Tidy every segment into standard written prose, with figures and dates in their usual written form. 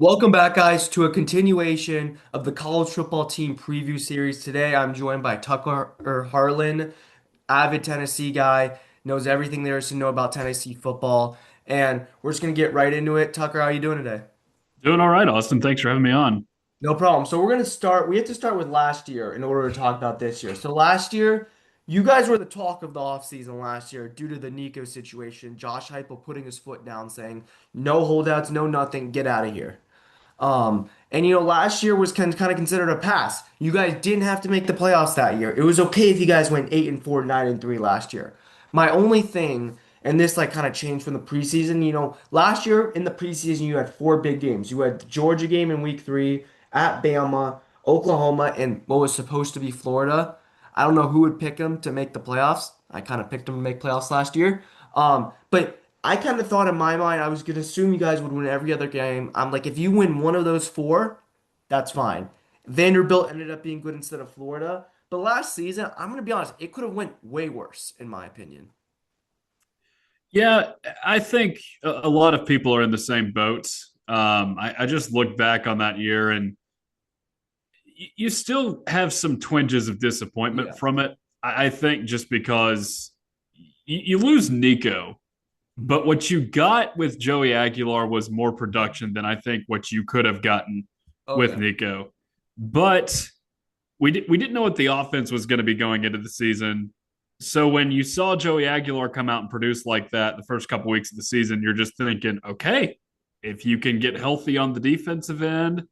Welcome back, guys, to a continuation of the college football team preview series. Today, I'm joined by Tucker Harlan, avid Tennessee guy, knows everything there is to know about Tennessee football, and we're just gonna get right into it. Tucker, how you doing today? Doing all right, Austin. Thanks for having me on. No problem. So we're gonna start. We have to start with last year in order to talk about this year. So last year, you guys were the talk of the offseason last year due to the Nico situation. Josh Heupel putting his foot down, saying, "No holdouts, no nothing, get out of here." Last year was kind of considered a pass. You guys didn't have to make the playoffs that year. It was okay if you guys went 8-4, 9-3 last year. My only thing, and this like kind of changed from the preseason, last year in the preseason you had four big games. You had the Georgia game in week three, at Bama, Oklahoma, and what was supposed to be Florida. I don't know who would pick them to make the playoffs. I kind of picked them to make playoffs last year. But I kind of thought in my mind I was going to assume you guys would win every other game. I'm like, if you win one of those four, that's fine. Vanderbilt ended up being good instead of Florida. But last season, I'm going to be honest, it could have went way worse, in my opinion. Yeah, I think a lot of people are in the same boat. I just look back on that year, and you still have some twinges of disappointment Yeah. from it. I think just because you lose Nico, but what you got with Joey Aguilar was more production than I think what you could have gotten Oh, with yeah. Nico. But we didn't know what the offense was going to be going into the season. So when you saw Joey Aguilar come out and produce like that the first couple weeks of the season, you're just thinking, okay, if you can get healthy on the defensive end,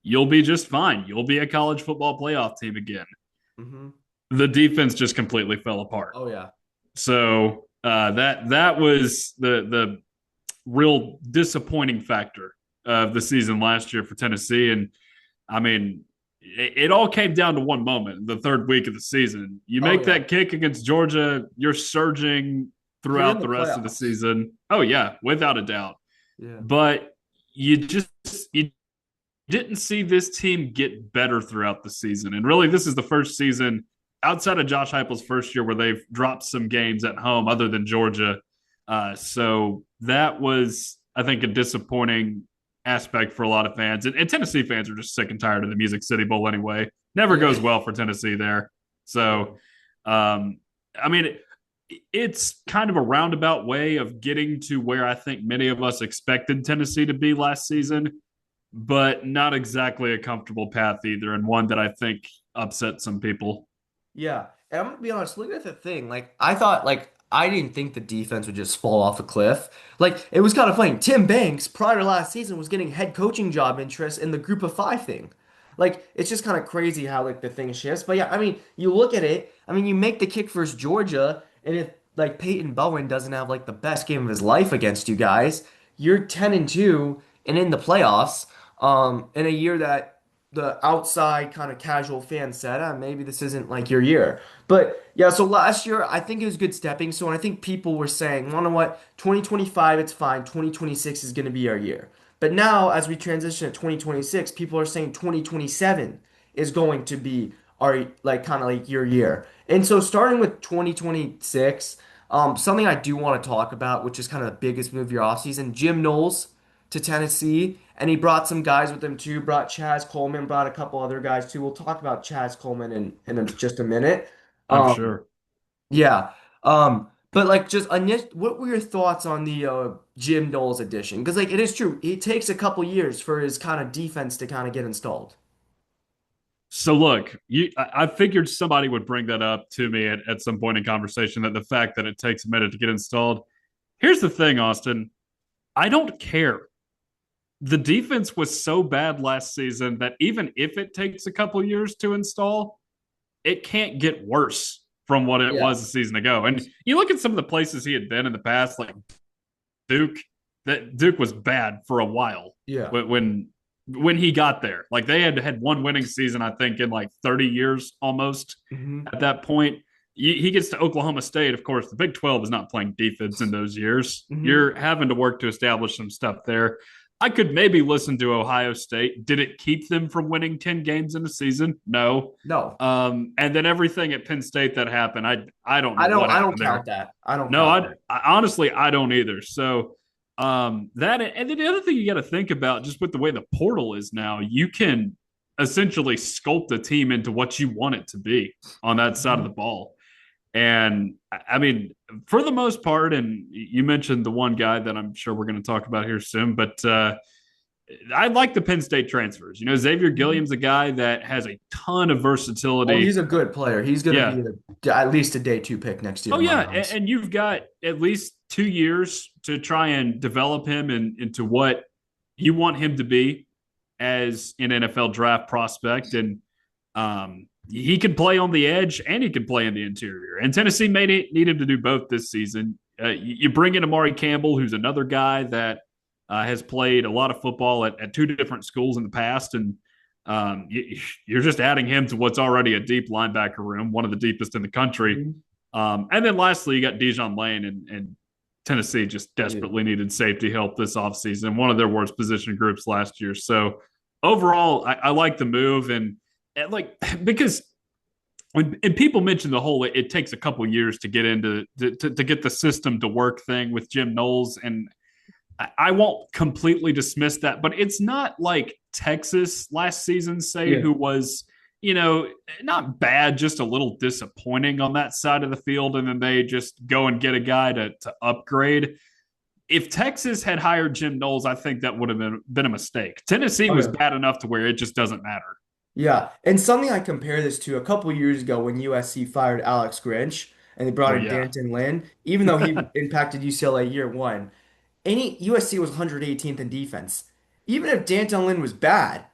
you'll be just fine. You'll be a college football playoff team again. Hmm. The defense just completely fell apart. Oh, yeah. So that was the real disappointing factor of the season last year for Tennessee. And I mean, it all came down to one moment, the third week of the season. You Oh, make yeah. that kick against Georgia, you're surging You're in throughout the the rest of the playoffs. season. Oh yeah, without a doubt. Yeah. But you just you didn't see this team get better throughout the season. And really, this is the first season outside of Josh Heupel's first year where they've dropped some games at home, other than Georgia. So that was, I think, a disappointing aspect for a lot of fans. And Tennessee fans are just sick and tired of the Music City Bowl anyway. Never Yeah. goes well for Tennessee there. So, um, I mean, it's kind of a roundabout way of getting to where I think many of us expected Tennessee to be last season, but not exactly a comfortable path either, and one that I think upset some people. Yeah, and I'm gonna be honest. Look at the thing. Like I thought, like I didn't think the defense would just fall off a cliff. Like it was kind of funny. Tim Banks, prior to last season, was getting head coaching job interest in the Group of Five thing. Like it's just kind of crazy how like the thing shifts. But yeah, I mean, you look at it. I mean, you make the kick versus Georgia, and if like Peyton Bowen doesn't have like the best game of his life against you guys, you're 10-2 and in the playoffs. In a year that the outside kind of casual fan said, maybe this isn't like your year. But yeah, so last year I think it was good stepping stone. I think people were saying, you know what, 2025 it's fine, 2026 is going to be our year. But now as we transition to 2026, people are saying 2027 is going to be our like kind of like your year. And so starting with 2026, something I do want to talk about, which is kind of the biggest move of your offseason, Jim Knowles to Tennessee, and he brought some guys with him too. Brought Chaz Coleman, brought a couple other guys too. We'll talk about Chaz Coleman just a minute. I'm Um, sure. yeah. But like what were your thoughts on the Jim Knowles addition? Because like it is true, it takes a couple years for his kind of defense to kind of get installed. So look, I figured somebody would bring that up to me at some point in conversation, that the fact that it takes a minute to get installed. Here's the thing, Austin. I don't care. The defense was so bad last season that even if it takes a couple years to install, it can't get worse from what it Yeah. was a season ago. And you look at some of the places he had been in the past, like Duke. That Duke was bad for a while Yeah. when he got there. Like they had one winning season, I think, in like 30 years almost. Hmm. At that point, he gets to Oklahoma State. Of course, the Big 12 is not playing defense in those years. Hmm. You're having to work to establish some stuff there. I could maybe listen to Ohio State. Did it keep them from winning 10 games in a season? No. No, And then everything at Penn State that happened, I don't know what I don't happened there. count that. I don't No, count that. I honestly I don't either. So That and then the other thing you got to think about, just with the way the portal is now, you can essentially sculpt a team into what you want it to be on that side of the ball. And I mean, for the most part, and you mentioned the one guy that I'm sure we're going to talk about here soon, but I like the Penn State transfers. You know, Xavier Mhm. Gilliam's a guy that has a ton of Oh, versatility. he's a good player. He's going to Yeah. be at least a day two pick next year Oh in my yeah, eyes. and you've got at least 2 years to try and develop him into what you want him to be as an NFL draft prospect, and he can play on the edge and he can play in the interior. And Tennessee made it need him to do both this season. You bring in Amari Campbell, who's another guy that has played a lot of football at two different schools in the past, and you're just adding him to what's already a deep linebacker room, one of the deepest in the country. Mhm. And then lastly, you got Dijon Lane, and Tennessee just Dude. desperately needed safety help this offseason, one of their worst position groups last year. So overall, I like the move, and like because and people mention the whole it takes a couple years to get into to get the system to work thing with Jim Knowles, and I won't completely dismiss that, but it's not like Texas last season, say, Yeah. who was, you know, not bad, just a little disappointing on that side of the field. And then they just go and get a guy to upgrade. If Texas had hired Jim Knowles, I think that would have been a mistake. Tennessee Oh was yeah. bad enough to where it just doesn't matter. Yeah, and something I compare this to a couple years ago when USC fired Alex Grinch and they brought Oh, in yeah. Danton Lynn, even though he impacted UCLA year one, any USC was 118th in defense. Even if Danton Lynn was bad,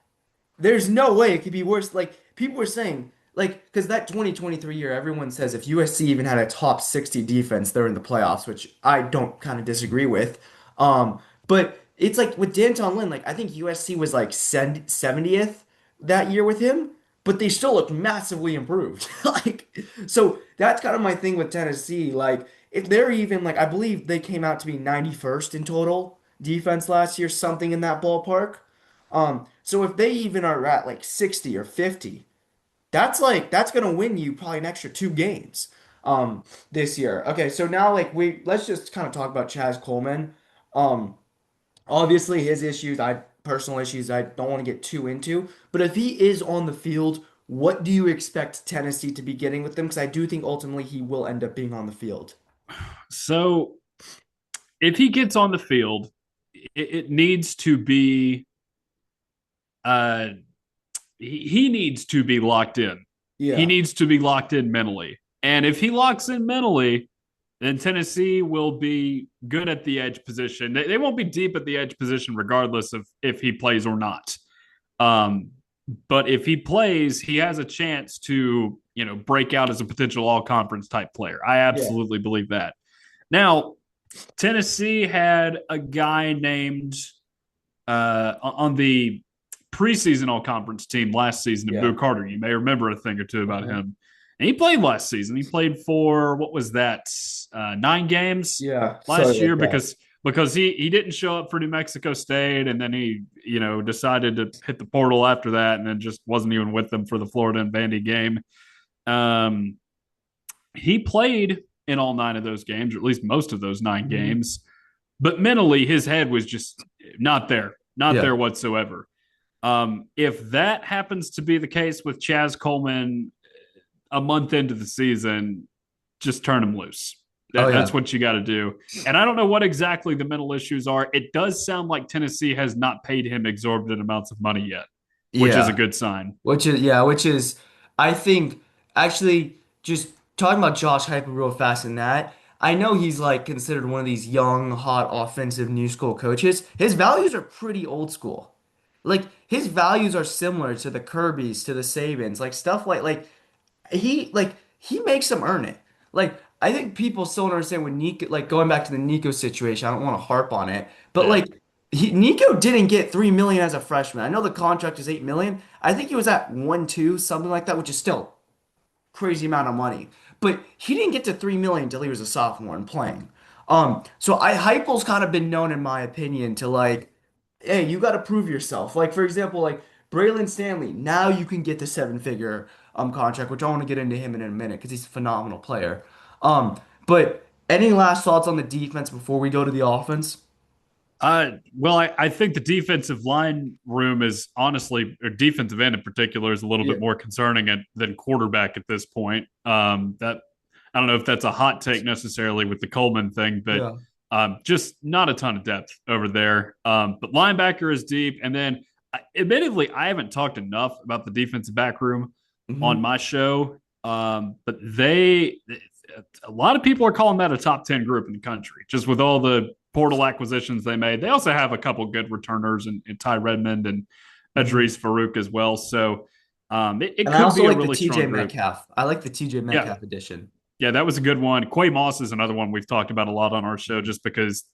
there's no way it could be worse. Like people were saying, like because that 2023 year, everyone says if USC even had a top 60 defense, they're in the playoffs, which I don't kind of disagree with. But it's like with Danton Lynn, like I think USC was like 70th that year with him, but they still look massively improved. Like so that's kind of my thing with Tennessee. Like if they're even like I believe they came out to be 91st in total defense last year, something in that ballpark. So if they even are at like 60 or 50, that's gonna win you probably an extra two games this year. Okay, so now like we let's just kind of talk about Chaz Coleman. Um, obviously his issues, I personal issues I don't want to get too into, but if he is on the field, what do you expect Tennessee to be getting with him? Because I do think ultimately he will end up being on the field. So if he gets on the field, it needs to be uh, he needs to be locked in. He Yeah. needs to be locked in mentally. And if he locks in mentally, then Tennessee will be good at the edge position. They won't be deep at the edge position regardless of if he plays or not. Um, but if he plays, he has a chance to, break out as a potential all conference type player. I Yeah. absolutely believe that. Now, Tennessee had a guy named on the preseason all conference team last season, Yeah. Boo Carter. You may remember a thing or two about Uh-huh. him. And he played last season. He played for what was that? 9 games Yeah. Sorry last year about that. because he didn't show up for New Mexico State, and then he decided to hit the portal after that, and then just wasn't even with them for the Florida and Vandy game. Um, he played in all 9 of those games, or at least most of those 9 games, but mentally his head was just not Yeah. there whatsoever. If that happens to be the case with Chaz Coleman a month into the season, just turn him loose. Oh That's yeah. what you got to do. And I don't know what exactly the mental issues are. It does sound like Tennessee has not paid him exorbitant amounts of money yet, which is a Yeah. good sign. Which is, I think, actually, just talking about Josh Heupel real fast in that, I know he's like considered one of these young, hot, offensive new school coaches. His values are pretty old school. Like his values are similar to the Kirbys, to the Sabans, like stuff he makes them earn it. Like I think people still don't understand when Nico, like going back to the Nico situation. I don't want to harp on it, but Yeah. like Nico didn't get 3 million as a freshman. I know the contract is 8 million. I think he was at 1, 2, something like that, which is still crazy amount of money. But he didn't get to 3 million until he was a sophomore and playing. So Heupel's kind of been known, in my opinion, to like, hey, you got to prove yourself. Like for example, like Braylon Stanley, now you can get the seven-figure contract, which I want to get into him in a minute because he's a phenomenal player. But any last thoughts on the defense before we go to the offense? Well, I think the defensive line room is honestly, or defensive end in particular, is a little Yeah. bit more concerning than quarterback at this point. That I don't know if that's a hot take necessarily with the Coleman thing, but Yeah. just not a ton of depth over there. But linebacker is deep, and then admittedly, I haven't talked enough about the defensive back room on Hmm. my show. But a lot of people are calling that a top 10 group in the country, just with all the portal acquisitions they made. They also have a couple good returners in Ty Redmond and Hmm. Idris Farouk as well. So it And I could also be a like the really TJ strong group. Metcalf. I like the TJ Yeah. Metcalf edition. Yeah, that was a good one. Quay Moss is another one we've talked about a lot on our show just because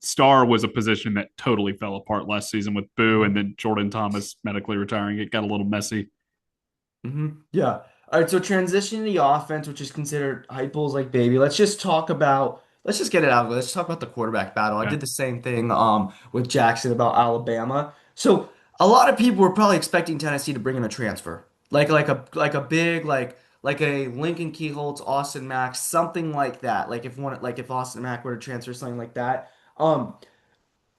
Star was a position that totally fell apart last season with Boo and then Jordan Thomas medically retiring. It got a little messy. Yeah. All right, so transitioning to the offense, which is considered Heupel's like baby. Let's just get it out of the way. Let's talk about the quarterback battle. I Okay. did the same thing with Jackson about Alabama. So a lot of people were probably expecting Tennessee to bring in a transfer. Like a big like a Lincoln Kiholtz, Austin Mack, something like that. Like if Austin Mack were to transfer something like that. Um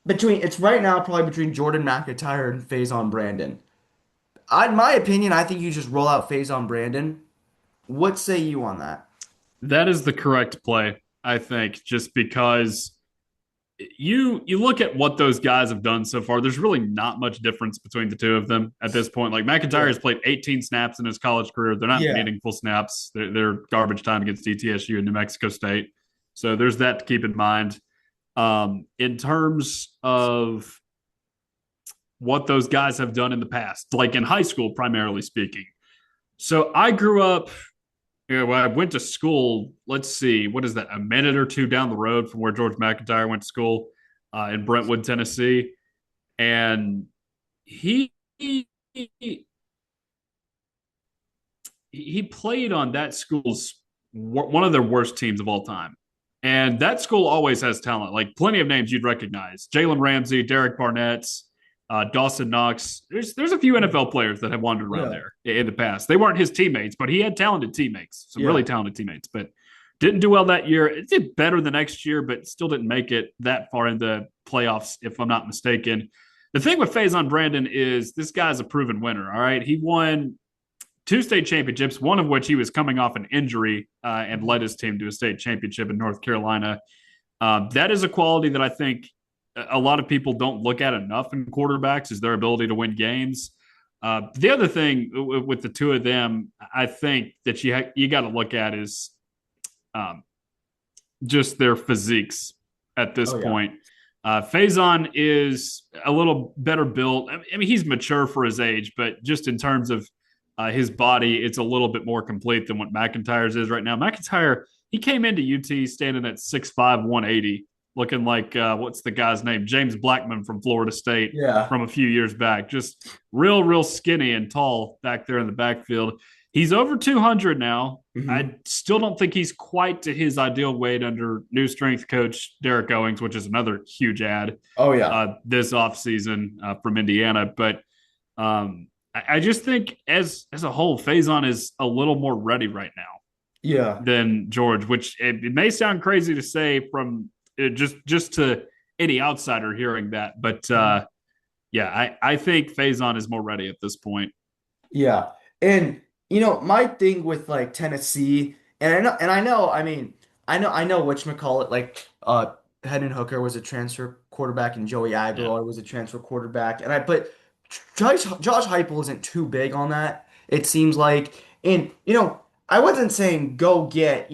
between it's right now probably between Jordan McIntyre and Faison Brandon. In my opinion, I think you just roll out Faison Brandon. What say you on that? That is the correct play, I think, just because you look at what those guys have done so far, there's really not much difference between the two of them at this point. Like McIntyre Yeah. has played 18 snaps in his college career. They're not Yeah. meaningful snaps. They're garbage time against ETSU and New Mexico State. So there's that to keep in mind. In terms of what those guys have done in the past, like in high school, primarily speaking. So I grew up, when I went to school, let's see, what is that, a minute or two down the road from where George McIntyre went to school in Brentwood, Tennessee. And he he played on that school's one of their worst teams of all time. And that school always has talent, like plenty of names you'd recognize: Jalen Ramsey, Derek Barnett, Dawson Knox. There's a few NFL players that have wandered around Yeah. there in the past. They weren't his teammates, but he had talented teammates, some really Yeah. talented teammates. But didn't do well that year. It did better the next year, but still didn't make it that far into playoffs, if I'm not mistaken. The thing with Faison Brandon is this guy's a proven winner. All right, he won two state championships, one of which he was coming off an injury and led his team to a state championship in North Carolina. That is a quality that I think a lot of people don't look at enough in quarterbacks, is their ability to win games. The other thing with the two of them, I think that you got to look at is um, just their physiques at this Oh yeah. point. Faison is a little better built. I mean, he's mature for his age, but just in terms of his body, it's a little bit more complete than what McIntyre's is right now. McIntyre, he came into UT standing at 6'5", 180, looking like, what's the guy's name? James Blackman from Florida State Yeah. from a few years back. Just real skinny and tall back there in the backfield. He's over 200 now. Hmm. I still don't think he's quite to his ideal weight under new strength coach Derek Owings, which is another huge ad Oh yeah. this offseason from Indiana. But I just think as a whole, Faison is a little more ready right now Yeah. than George, which it may sound crazy to say from just to any outsider hearing that, but yeah, I think Faison is more ready at this point. Yeah. And my thing with like Tennessee, I mean, I know whatchamacallit, like Hendon Hooker was a transfer quarterback and Joey Yeah, Aguilar was a transfer quarterback. But Josh Heupel isn't too big on that, it seems like. And I wasn't saying go get,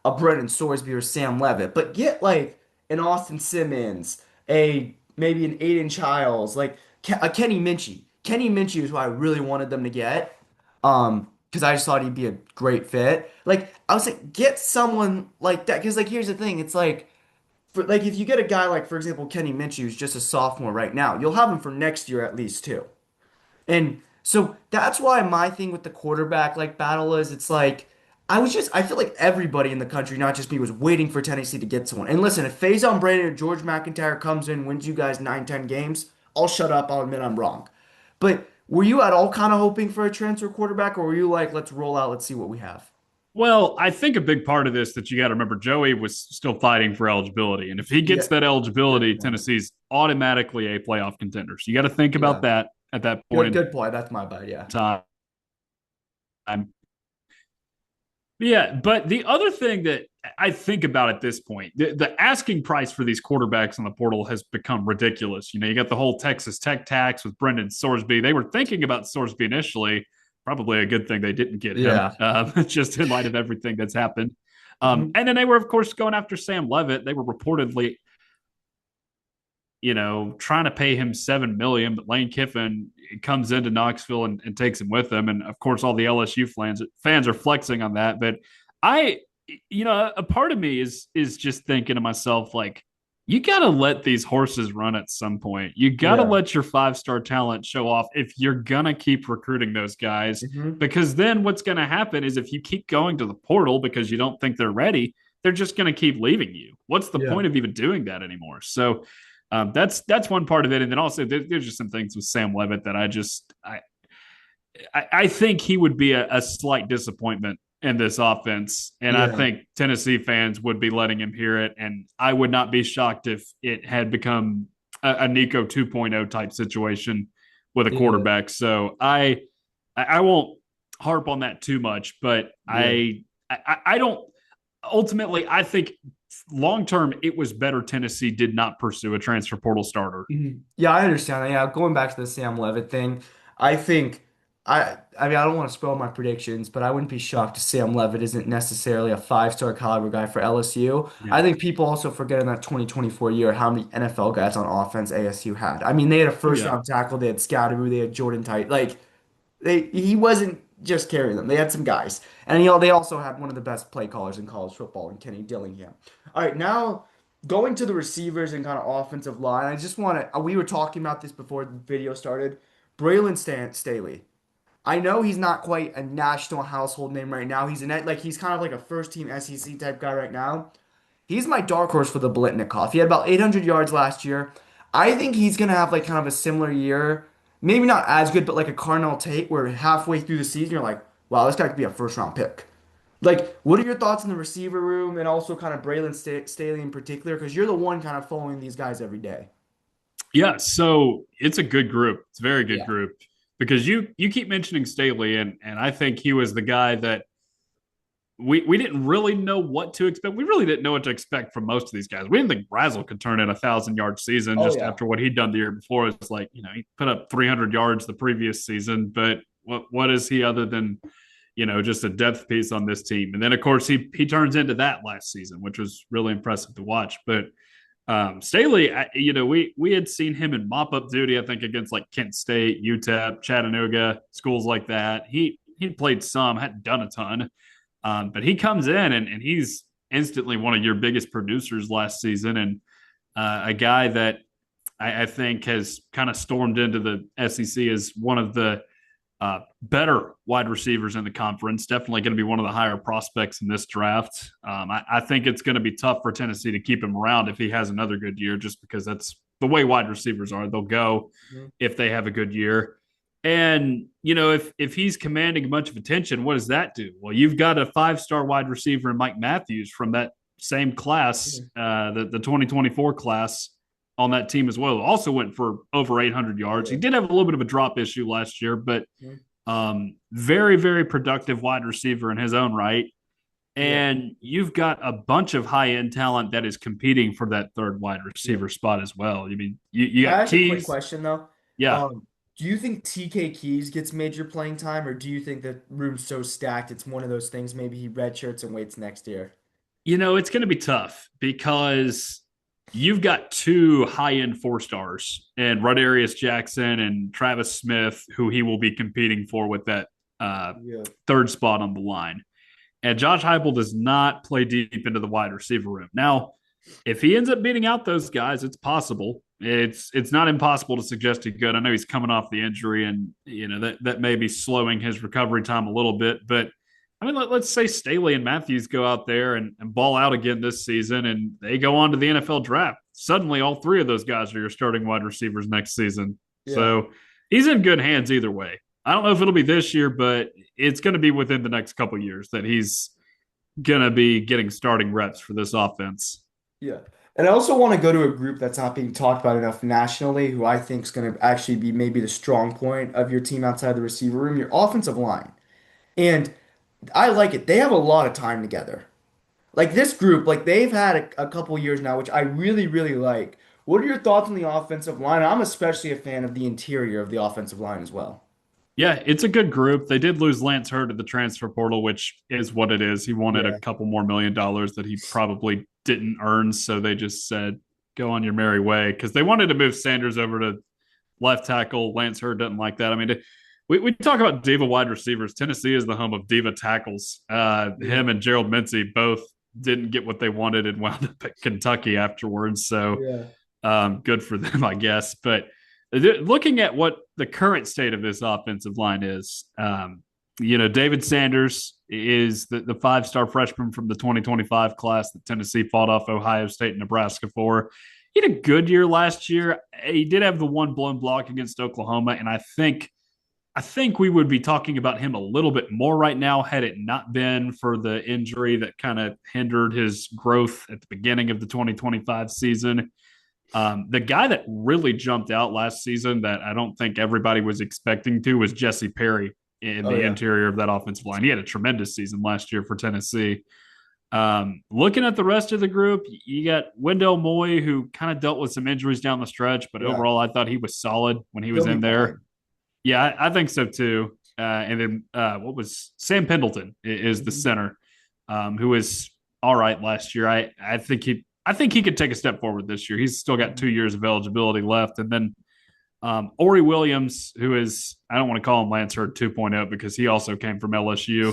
a Brennan Sorsby or Sam Levitt, but get like an Austin Simmons, a maybe an Aiden Childs, like a Kenny Minchey. Kenny Minchey is who I really wanted them to get. Because I just thought he'd be a great fit. Like I was like, get someone like that. Because like here's the thing, it's like if you get a guy like, for example, Kenny Minchey, who's just a sophomore right now, you'll have him for next year at least too. And so that's why my thing with the quarterback like battle is it's like I feel like everybody in the country, not just me, was waiting for Tennessee to get someone. And listen, if Faison Brandon or George McIntyre comes in, wins you guys 9, 10 games, I'll shut up, I'll admit I'm wrong. But were you at all kind of hoping for a transfer quarterback, or were you like, let's roll out, let's see what we have? Well, I think a big part of this that you got to remember, Joey was still fighting for eligibility, and if he Yeah, gets that good eligibility, point. Tennessee's automatically a playoff contender. So you got to think about Yeah, that at that point good in good point. That's my bad. Yeah. time. Yeah, but the other thing that I think about at this point, the asking price for these quarterbacks on the portal has become ridiculous. You got the whole Texas Tech tax with Brendan Sorsby. They were thinking about Sorsby initially. Probably a good thing they didn't get him, Yeah. just in light of everything that's happened. Mhm. And then they were, of course, going after Sam Levitt. They were reportedly, trying to pay him $7 million, but Lane Kiffin comes into Knoxville and takes him with him. And of course, all the LSU fans are flexing on that. But I, a part of me is just thinking to myself, like, you got to let these horses run at some point. You got to Yeah. let your 5-star talent show off if you're going to keep recruiting those guys. Hmm. Because then what's going to happen is if you keep going to the portal because you don't think they're ready, they're just going to keep leaving you. What's the Yeah. point of even doing that anymore? So, that's one part of it, and then also there's just some things with Sam Levitt that I think he would be a slight disappointment in this offense, and I Yeah. think Tennessee fans would be letting him hear it, and I would not be shocked if it had become a Nico 2.0 type situation with a Yeah. quarterback. So I won't harp on that too much, but Yeah. I don't ultimately, I think long term, it was better Tennessee did not pursue a transfer portal starter. Mhm. Yeah, I understand that. Yeah, going back to the Sam Levitt thing, I think I mean I don't want to spoil my predictions, but I wouldn't be shocked if Sam Levitt isn't necessarily a five-star caliber guy for LSU. I Yeah. think people also forget in that 2024 year how many NFL guys on offense ASU had. I mean, they had a Oh first yeah. round tackle, they had Scatteroo, they had Jordan Tite. Like he wasn't just carrying them. They had some guys. And they also had one of the best play callers in college football in Kenny Dillingham. All right, now going to the receivers and kind of offensive line, I just want to we were talking about this before the video started. Staley. I know he's not quite a national household name right now. He's kind of like a first team SEC type guy right now. He's my dark horse for the Blitnikoff. He had about 800 yards last year. I think he's gonna have like kind of a similar year. Maybe not as good, but like a Cardinal Tate, where halfway through the season you're like, wow, this guy could be a first round pick. Like, what are your thoughts in the receiver room and also kind of Staley in particular? Because you're the one kind of following these guys every day. Yeah. So it's a good group. It's a very good Yeah. group because you keep mentioning Staley, and I think he was the guy that we didn't really know what to expect. We really didn't know what to expect from most of these guys. We didn't think Razzle could turn in 1,000 yard season Oh just yeah. after what he'd done the year before. It's like, he put up 300 yards the previous season, but what is he other than just a depth piece on this team? And then of course he turns into that last season, which was really impressive to watch. But Staley, we had seen him in mop up duty, I think, against like Kent State, UTEP, Chattanooga, schools like that. He played some, hadn't done a ton, but he comes in and he's instantly one of your biggest producers last season, and a guy that I think has kind of stormed into the SEC as one of the better wide receivers in the conference. Definitely going to be one of the higher prospects in this draft. I think it's going to be tough for Tennessee to keep him around if he has another good year, just because that's the way wide receivers are. They'll go Mhm. if they have a good year. And if he's commanding a bunch of attention, what does that do? Well, you've got a 5-star wide receiver in Mike Matthews from that same class, the 2024 class on that team as well. Also went for over 800 yards. He Yeah. did have a little bit of a drop issue last year, but Mhm. very, very productive wide receiver in his own right. Yeah. And you've got a bunch of high end talent that is competing for that third wide Yeah. receiver spot as well. I mean, you Can I got ask a quick Keys. question though? Yeah. Do you think TK Keys gets major playing time, or do you think the room's so stacked it's one of those things maybe he redshirts and waits next year? It's going to be tough because you've got two high end 4 stars and Rodarius Jackson and Travis Smith, who he will be competing for with that Yeah. third spot on the line. And Josh Heupel does not play deep into the wide receiver room. Now, if he ends up beating out those guys, it's possible. It's not impossible to suggest he could. I know he's coming off the injury, and that may be slowing his recovery time a little bit. But I mean, let's say Staley and Matthews go out there and ball out again this season, and they go on to the NFL draft. Suddenly, all three of those guys are your starting wide receivers next season. Yeah. So he's in good hands either way. I don't know if it'll be this year, but it's going to be within the next couple of years that gonna be getting starting reps for this offense. Yeah. And I also want to go to a group that's not being talked about enough nationally, who I think is going to actually be maybe the strong point of your team outside the receiver room, your offensive line. And I like it. They have a lot of time together. Like this group, like they've had a couple years now, which I really, really like. What are your thoughts on the offensive line? I'm especially a fan of the interior of the offensive line as well. Yeah, it's a good group. They did lose Lance Hurd to the transfer portal, which is what it is. He wanted a Yeah. couple more $1 million that he probably didn't earn, so they just said, "Go on your merry way," because they wanted to move Sanders over to left tackle. Lance Hurd doesn't like that. I mean, we talk about diva wide receivers. Tennessee is the home of diva tackles. Yeah. Him and Gerald Mincey both didn't get what they wanted and wound up at Kentucky afterwards. So Yeah. good for them, I guess. But looking at what the current state of this offensive line is, David Sanders is the 5-star freshman from the 2025 class that Tennessee fought off Ohio State and Nebraska for. He had a good year last year. He did have the one blown block against Oklahoma, and I think we would be talking about him a little bit more right now had it not been for the injury that kind of hindered his growth at the beginning of the 2025 season. The guy that really jumped out last season that I don't think everybody was expecting to was Jesse Perry in Oh the yeah. interior of that offensive line. He had a tremendous season last year for Tennessee. Looking at the rest of the group, you got Wendell Moy, who kind of dealt with some injuries down the stretch, but Yeah. overall, I thought he was solid when he He'll was be in fine. there. Yeah, I think so too. And then what was Sam Pendleton is the Mhm. center, who was all right last year. I think he could take a step forward this year. He's still got Mhm. 2 years of eligibility left, and then Ori Williams, who is I don't want to call him Lance Hurd 2.0 because he also came from LSU,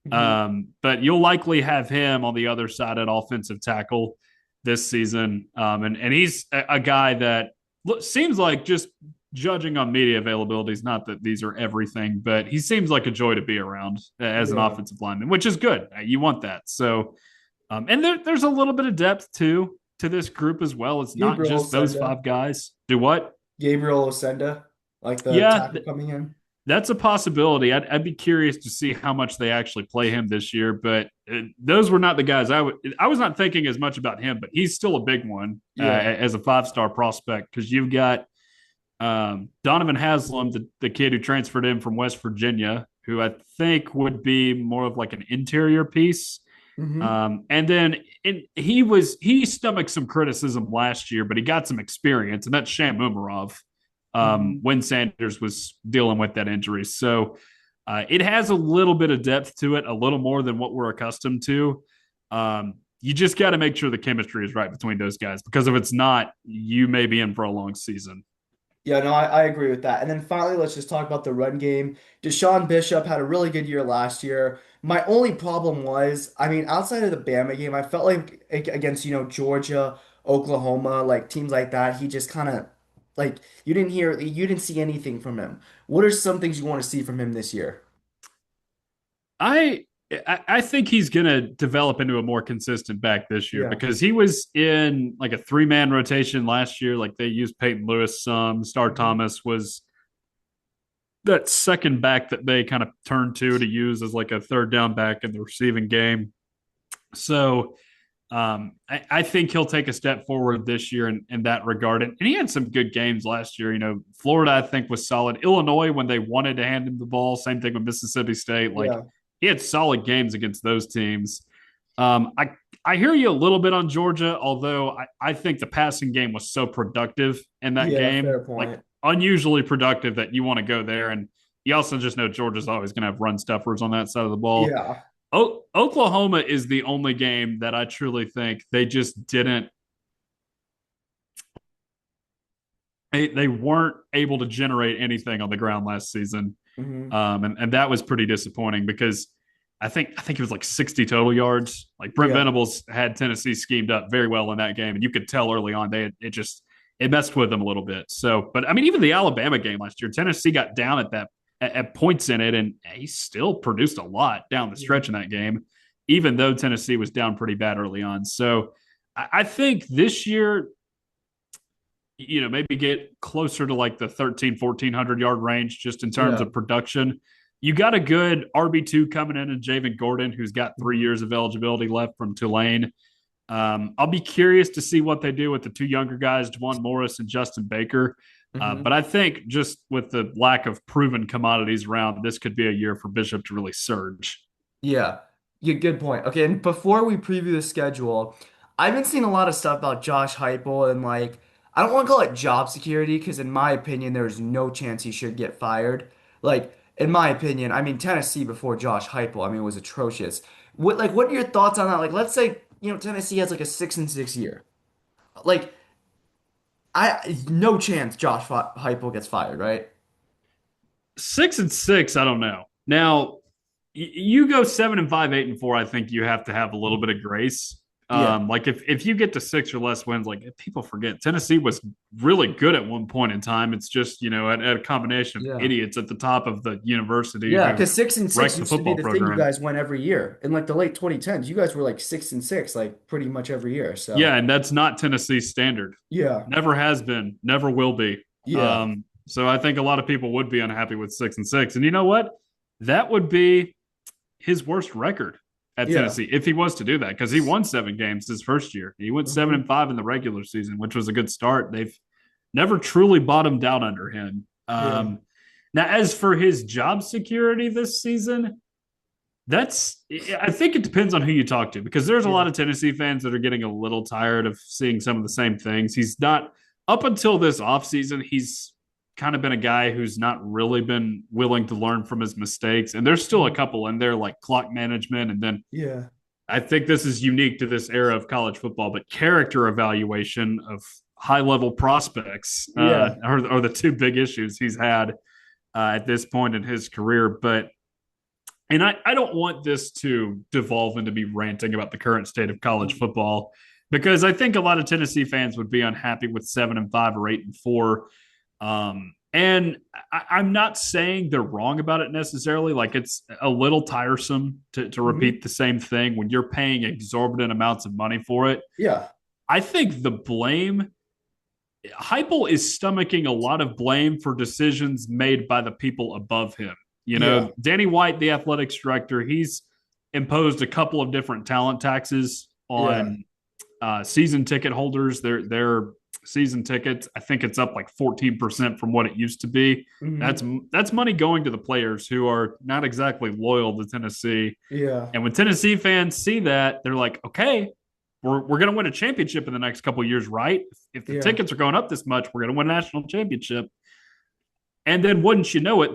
Mhm. but you'll likely have him on the other side at offensive tackle this season, and he's a guy that seems like just judging on media availability is not that these are everything, but he seems like a joy to be around as an Yeah. offensive lineman, which is good. You want that. So, and there's a little bit of depth too to this group as well. It's not Gabriel just those Osenda. five guys. Do what? Gabriel Osenda, like the Yeah, tackle coming in. that's a possibility. I'd be curious to see how much they actually play him this year, but those were not the guys I was not thinking as much about him, but he's still a big one Yeah. as a 5-star prospect because you've got Donovan Haslam, the kid who transferred in from West Virginia, who I think would be more of like an interior piece. Hmm. And then he stomached some criticism last year, but he got some experience, and that's Sham Umarov Hmm. when Sanders was dealing with that injury. So it has a little bit of depth to it, a little more than what we're accustomed to. You just got to make sure the chemistry is right between those guys because if it's not, you may be in for a long season. Yeah, no, I agree with that. And then finally, let's just talk about the run game. Deshaun Bishop had a really good year last year. My only problem was, I mean, outside of the Bama game, I felt like against, Georgia, Oklahoma, like teams like that, he just kind of like you didn't see anything from him. What are some things you want to see from him this year? I I think he's going to develop into a more consistent back this year Yeah. because he was in like a 3-man rotation last year. Like they used Peyton Lewis some. Star Hmm. Thomas was that second back that they kind of turned to use as like a third down back in the receiving game. So I think he'll take a step forward this year in that regard. And he had some good games last year. Florida, I think, was solid. Illinois, when they wanted to hand him the ball, same thing with Mississippi State. Like Yeah. he had solid games against those teams. I hear you a little bit on Georgia, although I think the passing game was so productive in that Yeah, fair game, like point. unusually productive that you want to go there. And you also just know Georgia's always going to have run stuffers on that side of the ball. Yeah. Oklahoma is the only game that I truly think they just didn't. They weren't able to generate anything on the ground last season, Hmm. and that was pretty disappointing because I think it was like 60 total yards. Like Brent Yeah. Venables had Tennessee schemed up very well in that game, and you could tell early on it messed with them a little bit. So, but I mean, even the Alabama game last year, Tennessee got down at points in it, and he still produced a lot down the Yeah. stretch in that game, even though Tennessee was down pretty bad early on. So, I think this year, maybe get closer to like the 13, 1,400 yard range just in terms Yeah. of production. You got a good RB2 coming in Javen Gordon, who's got 3 years of eligibility left from Tulane. I'll be curious to see what they do with the two younger guys, Juwan Morris and Justin Baker. Hmm. But I think just with the lack of proven commodities around, this could be a year for Bishop to really surge. Yeah. Yeah, good point. Okay, and before we preview the schedule, I've been seeing a lot of stuff about Josh Heupel and like I don't want to call it job security because in my opinion there's no chance he should get fired. Like in my opinion, I mean Tennessee before Josh Heupel, I mean was atrocious. What are your thoughts on that? Like let's say, Tennessee has like a 6-6 year. Like I no chance Heupel gets fired, right? 6-6, I don't know. Now, you go 7-5, 8-4. I think you have to have a little bit of grace. Yeah. Like if you get to 6 or less wins, like people forget Tennessee was really good at one point in time. It's just at a combination of Yeah. idiots at the top of the university Yeah, who because 6-6 wrecked the used to be football the thing you program. guys won every year. In like the late 2010s, you guys were like 6-6, like pretty much every year. So Yeah, and that's not Tennessee's standard. yeah, Never has been, never will be. yeah, So I think a lot of people would be unhappy with 6-6. And you know what? That would be his worst record at yeah. Tennessee if he was to do that because he won 7 games his first year. He went seven Hmm. and five in the regular season, which was a good start. They've never truly bottomed out under him. Yeah, Now, as for his job security this season, that's I think it depends on who you talk to because there's a yeah, lot of Tennessee fans that are getting a little tired of seeing some of the same things. He's not up until this offseason, he's kind of been a guy who's not really been willing to learn from his mistakes. And there's still a mhm, couple in there like clock management. And then yeah, I think this is unique to this era of college football, but character evaluation of high level prospects yeah, are the two big issues he's had at this point in his career. But and I don't want this to devolve into me ranting about the current state of college mhm, football because I think a lot of Tennessee fans would be unhappy with 7-5 or 8-4. And I'm not saying they're wrong about it necessarily. Like it's a little tiresome to mhm, repeat the same thing when you're paying exorbitant amounts of money for it. yeah, I think the blame Heupel is stomaching a lot of blame for decisions made by the people above him. yeah, Danny White, the athletics director, he's imposed a couple of different talent taxes yeah, on season ticket holders. Their season tickets, I think it's up like 14% from what it used to be. hmm, That's money going to the players who are not exactly loyal to Tennessee. yeah, And when Tennessee fans see that, they're like, okay, we're going to win a championship in the next couple of years, right? If the yeah. tickets are going up this much, we're going to win a national championship. And then, wouldn't you know it,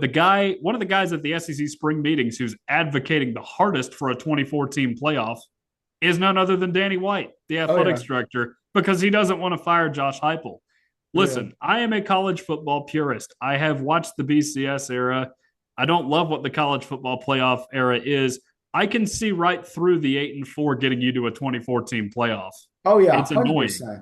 one of the guys at the SEC spring meetings who's advocating the hardest for a 2014 playoff is none other than Danny White, the Oh athletics yeah, director, because he doesn't want to fire Josh Heupel. yeah, Listen, I am a college football purist. I have watched the BCS era. I don't love what the college football playoff era is. I can see right through the 8-4 getting you to a 2014 playoff. oh yeah, It's annoying. 100%. Yeah.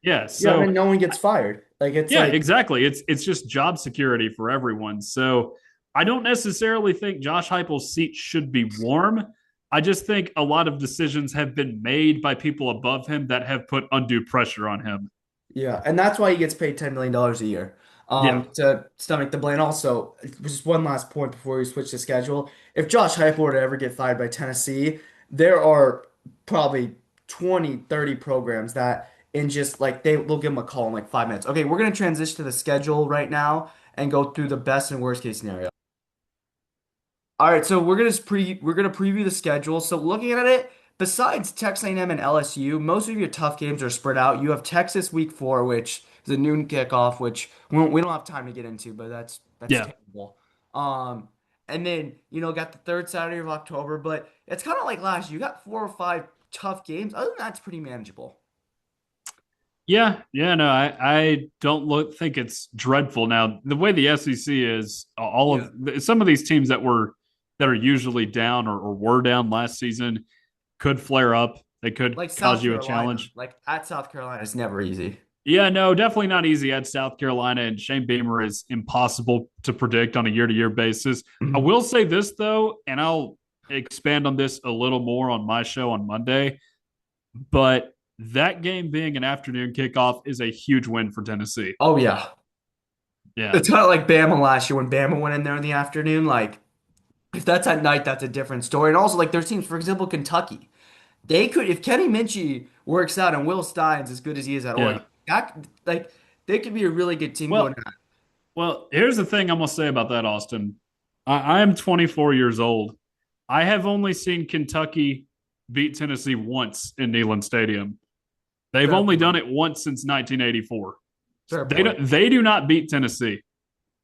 Yeah, and then So no one gets fired. Like it's yeah, like, exactly. It's just job security for everyone. So I don't necessarily think Josh Heupel's seat should be warm. I just think a lot of decisions have been made by people above him that have put undue pressure on him. yeah, and that's why he gets paid $10 million a year. Yeah. To stomach the blame. Also, just one last point before we switch to schedule. If Josh Heupel were to ever get fired by Tennessee, there are probably 20, 30 programs that in just like they'll give him a call in like 5 minutes. Okay, we're gonna transition to the schedule right now and go through the best and worst case scenario. All right, so we're gonna preview the schedule. So looking at it, besides Texas A&M and LSU, most of your tough games are spread out. You have Texas week 4, which is a noon kickoff, which we don't have time to get into, but that's Yeah. terrible. Um, and then got the third Saturday of October, but it's kind of like last year. You got 4 or 5 tough games. Other than that, it's pretty manageable. Yeah. Yeah. No, I don't think it's dreadful. Now, the way the SEC is, all Yeah. of some of these teams that are usually down or were down last season could flare up. They could Like cause South you a Carolina, challenge. like at South Carolina, it's never easy. Yeah, no, definitely not easy at South Carolina, and Shane Beamer is impossible to predict on a year-to-year basis. I will say this though, and I'll expand on this a little more on my show on Monday, but that game being an afternoon kickoff is a huge win for Tennessee. Oh yeah. Yeah. It's kind of like Bama last year when Bama went in there in the afternoon. Like, If that's at night, that's a different story. And also, like, there's teams, for example, Kentucky. They could, if Kenny Minchie works out and Will Stein's as good as he is at Yeah. Oregon, like, they could be a really good team going Well, at. here's the thing I'm gonna say about that, Austin. I am 24 years old. I have only seen Kentucky beat Tennessee once in Neyland Stadium. They've Fair only done point. it once since 1984. Fair They point. don't, they do not beat Tennessee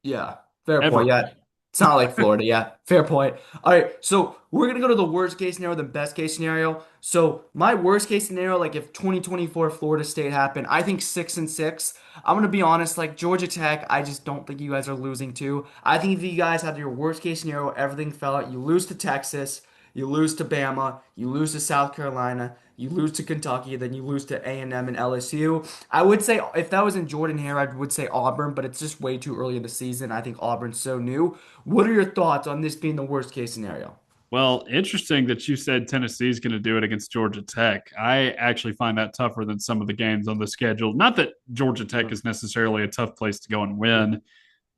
Yeah, fair point. ever. Yeah, it's not like Florida. Yeah, fair point. All right, so we're gonna go to the worst case scenario, the best case scenario. So my worst case scenario, like if 2024 Florida State happened, I think 6-6. I'm gonna be honest, like Georgia Tech, I just don't think you guys are losing to. I think if you guys had your worst case scenario, everything fell out. You lose to Texas, you lose to Bama, you lose to South Carolina, you lose to Kentucky, then you lose to A&M and LSU. I would say if that was in Jordan Hare, I would say Auburn, but it's just way too early in the season. I think Auburn's so new. What are your thoughts on this being the worst case scenario? Well, interesting that you said Tennessee's going to do it against Georgia Tech. I actually find that tougher than some of the games on the schedule. Not that Georgia Tech is necessarily a tough place to go and win,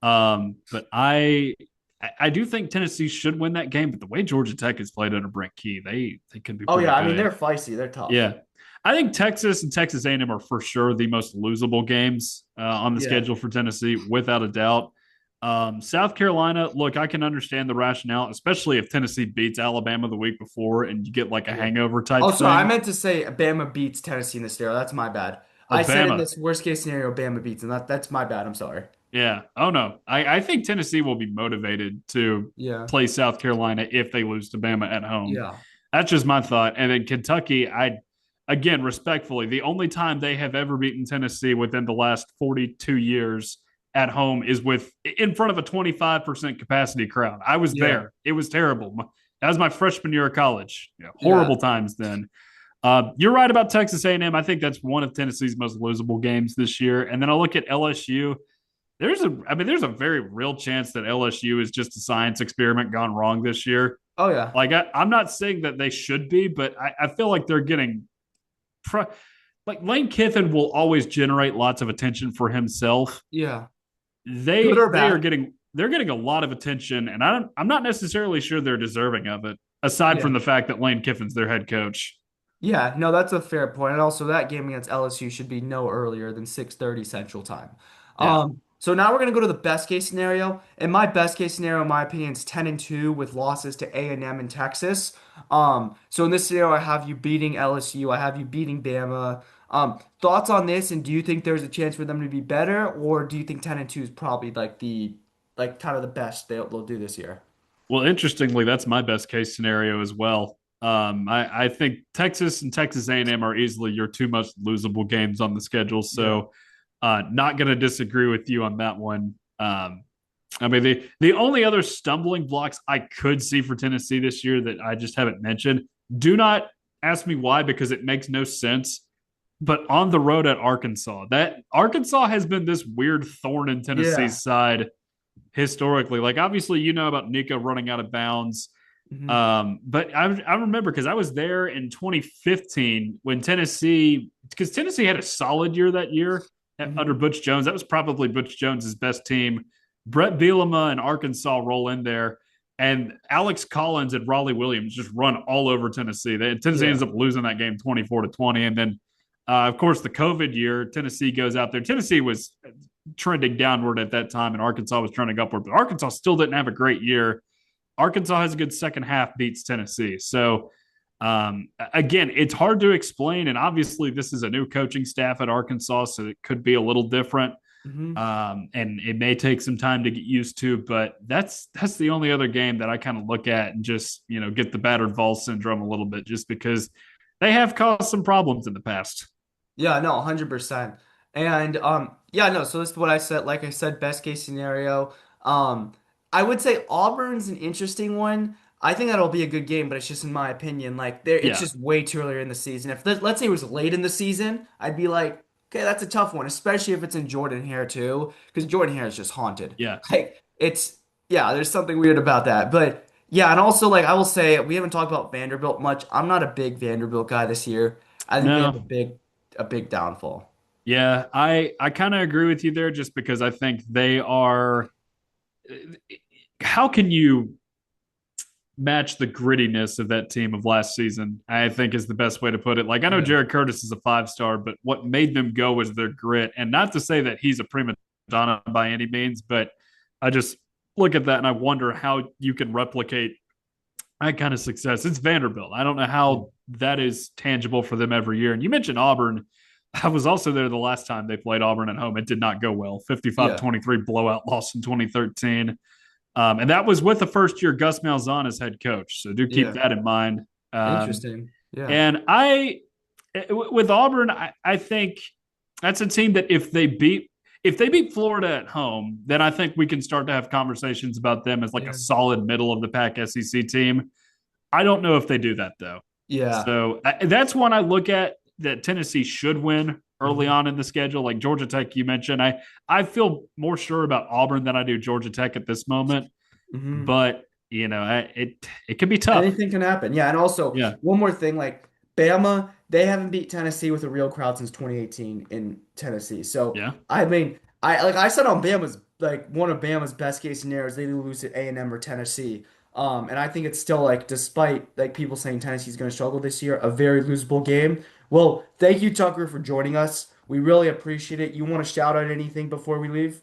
but I do think Tennessee should win that game. But the way Georgia Tech has played under Brent Key, they could be Oh pretty yeah, I mean good. they're feisty, they're tough. Yeah, I think Texas and Texas A&M are for sure the most losable games on the Yeah. schedule for Tennessee, without a doubt. South Carolina, look, I can understand the rationale, especially if Tennessee beats Alabama the week before and you get like a Yeah. hangover type Oh, sorry, I thing. meant to say Bama beats Tennessee in this scenario. That's my bad. Oh, I said in Bama. this worst case scenario, Bama beats, and that's my bad. I'm sorry. Yeah. Oh, no. I think Tennessee will be motivated to Yeah. play South Carolina if they lose to Bama at home. Yeah. That's just my thought. And then Kentucky, again, respectfully, the only time they have ever beaten Tennessee within the last 42 years at home is with in front of a 25% capacity crowd. I was Yeah. there. It was terrible. That was my freshman year of college. Yeah, Yeah. horrible times then. You're right about Texas A&M. I think that's one of Tennessee's most losable games this year. And then I look at LSU. There's a very real chance that LSU is just a science experiment gone wrong this year. Oh yeah. Like I'm not saying that they should be, but I feel like they're getting like Lane Kiffin will always generate lots of attention for himself. Yeah. Good They or they are bad? getting a lot of attention, and I'm not necessarily sure they're deserving of it. Aside Yeah. from the fact that Lane Kiffin's their head coach. Yeah, no, that's a fair point. And also that game against LSU should be no earlier than 6:30 Central Time. Yeah. So now we're gonna go to the best case scenario. And my best case scenario, in my opinion, is 10-2 with losses to A&M and M and Texas. So in this scenario, I have you beating LSU, I have you beating Bama. Thoughts on this, and do you think there's a chance for them to be better, or do you think 10-2 is probably like the like kind of the best they'll do this year? Well, interestingly, that's my best case scenario as well. I think Texas and Texas A&M are easily your two most losable games on the schedule. Yeah. So, not going to disagree with you on that one. The only other stumbling blocks I could see for Tennessee this year that I just haven't mentioned. Do not ask me why, because it makes no sense. But on the road at Arkansas, that Arkansas has been this weird thorn in Yeah. Tennessee's side historically. Like obviously, you know about Nico running out of bounds. Hmm. But I remember because I was there in 2015 when because Tennessee had a solid year that year under Hmm. Butch Jones. That was probably Butch Jones's best team. Brett Bielema and Arkansas roll in there, and Alex Collins and Raleigh Williams just run all over Tennessee. Tennessee ends Yeah. up losing that game 24-20, and then of course the COVID year, Tennessee goes out there. Tennessee was trending downward at that time, and Arkansas was trending upward, but Arkansas still didn't have a great year. Arkansas has a good second half, beats Tennessee. So, again, it's hard to explain. And obviously, this is a new coaching staff at Arkansas, so it could be a little different. Hmm. And it may take some time to get used to, but that's the only other game that I kind of look at and just get the battered ball syndrome a little bit, just because they have caused some problems in the past. Yeah, no, 100%. And yeah, no, so this is what I said. Like I said, best case scenario. Um, I would say Auburn's an interesting one. I think that'll be a good game, but it's just in my opinion, like there it's Yeah, just way too early in the season. If let's say it was late in the season, I'd be like, okay, that's a tough one, especially if it's in Jordan Hare too, because Jordan Hare is just haunted. yeah, Like it's yeah, there's something weird about that. But yeah, and also like I will say we haven't talked about Vanderbilt much. I'm not a big Vanderbilt guy this year. I think they have no, a big downfall. yeah. I kind of agree with you there, just because I think they are. How can you match the grittiness of that team of last season, I think is the best way to put it. Like, I know Yeah. Jared Curtis is a 5-star, but what made them go was their grit. And not to say that he's a prima donna by any means, but I just look at that and I wonder how you can replicate that kind of success. It's Vanderbilt. I don't know how that is tangible for them every year. And you mentioned Auburn. I was also there the last time they played Auburn at home. It did not go well. Yeah. 55-23 blowout loss in 2013. And that was with the first year Gus Malzahn as head coach. So do keep Yeah. that in mind. Interesting. Yeah. And with Auburn, I think that's a team that if they beat Florida at home, then I think we can start to have conversations about them as like a Yeah. solid middle of the pack SEC team. I don't know if they do that though. Yeah. So that's one I look at that Tennessee should win early Mhm. on in the schedule. Like Georgia Tech, you mentioned, I feel more sure about Auburn than I do Georgia Tech at this moment. Mhm. But it can be tough. Anything can happen. Yeah, and also Yeah, one more thing, like Bama, they haven't beat Tennessee with a real crowd since 2018 in Tennessee. So yeah. I mean, I said on Bama's like one of Bama's best case scenarios, they lose to A&M or Tennessee. And I think it's still like, despite like people saying Tennessee's going to struggle this year, a very losable game. Well, thank you, Tucker, for joining us. We really appreciate it. You want to shout out anything before we leave?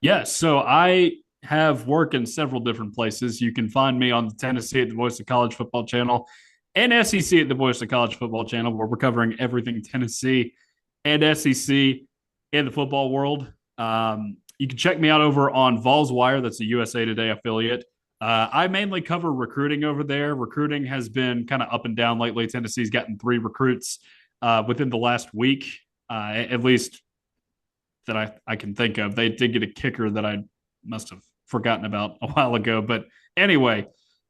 Yes. So I have work in several different places. You can find me on the Tennessee at the Voice of College Football channel and SEC at the Voice of College Football channel, where we're covering everything Tennessee and SEC in the football world. You can check me out over on Vols Wire. That's a USA Today affiliate. I mainly cover recruiting over there. Recruiting has been kind of up and down lately. Tennessee's gotten 3 recruits within the last week, at least that I can think of. They did get a kicker that I must have forgotten about a while ago. But anyway,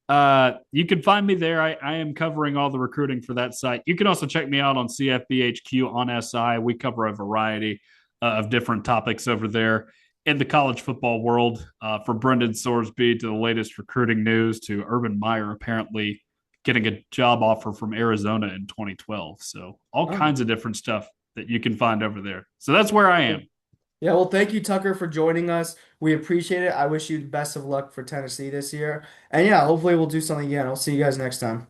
you can find me there. I am covering all the recruiting for that site. You can also check me out on CFBHQ on SI. We cover a variety of different topics over there in the college football world, for Brendan Sorsby to the latest recruiting news to Urban Meyer apparently getting a job offer from Arizona in 2012. So all Oh. kinds of different stuff that you can find over there. So that's where I am. Yeah, well, thank you, Tucker, for joining us. We appreciate it. I wish you the best of luck for Tennessee this year. And yeah, hopefully we'll do something again. I'll see you guys next time.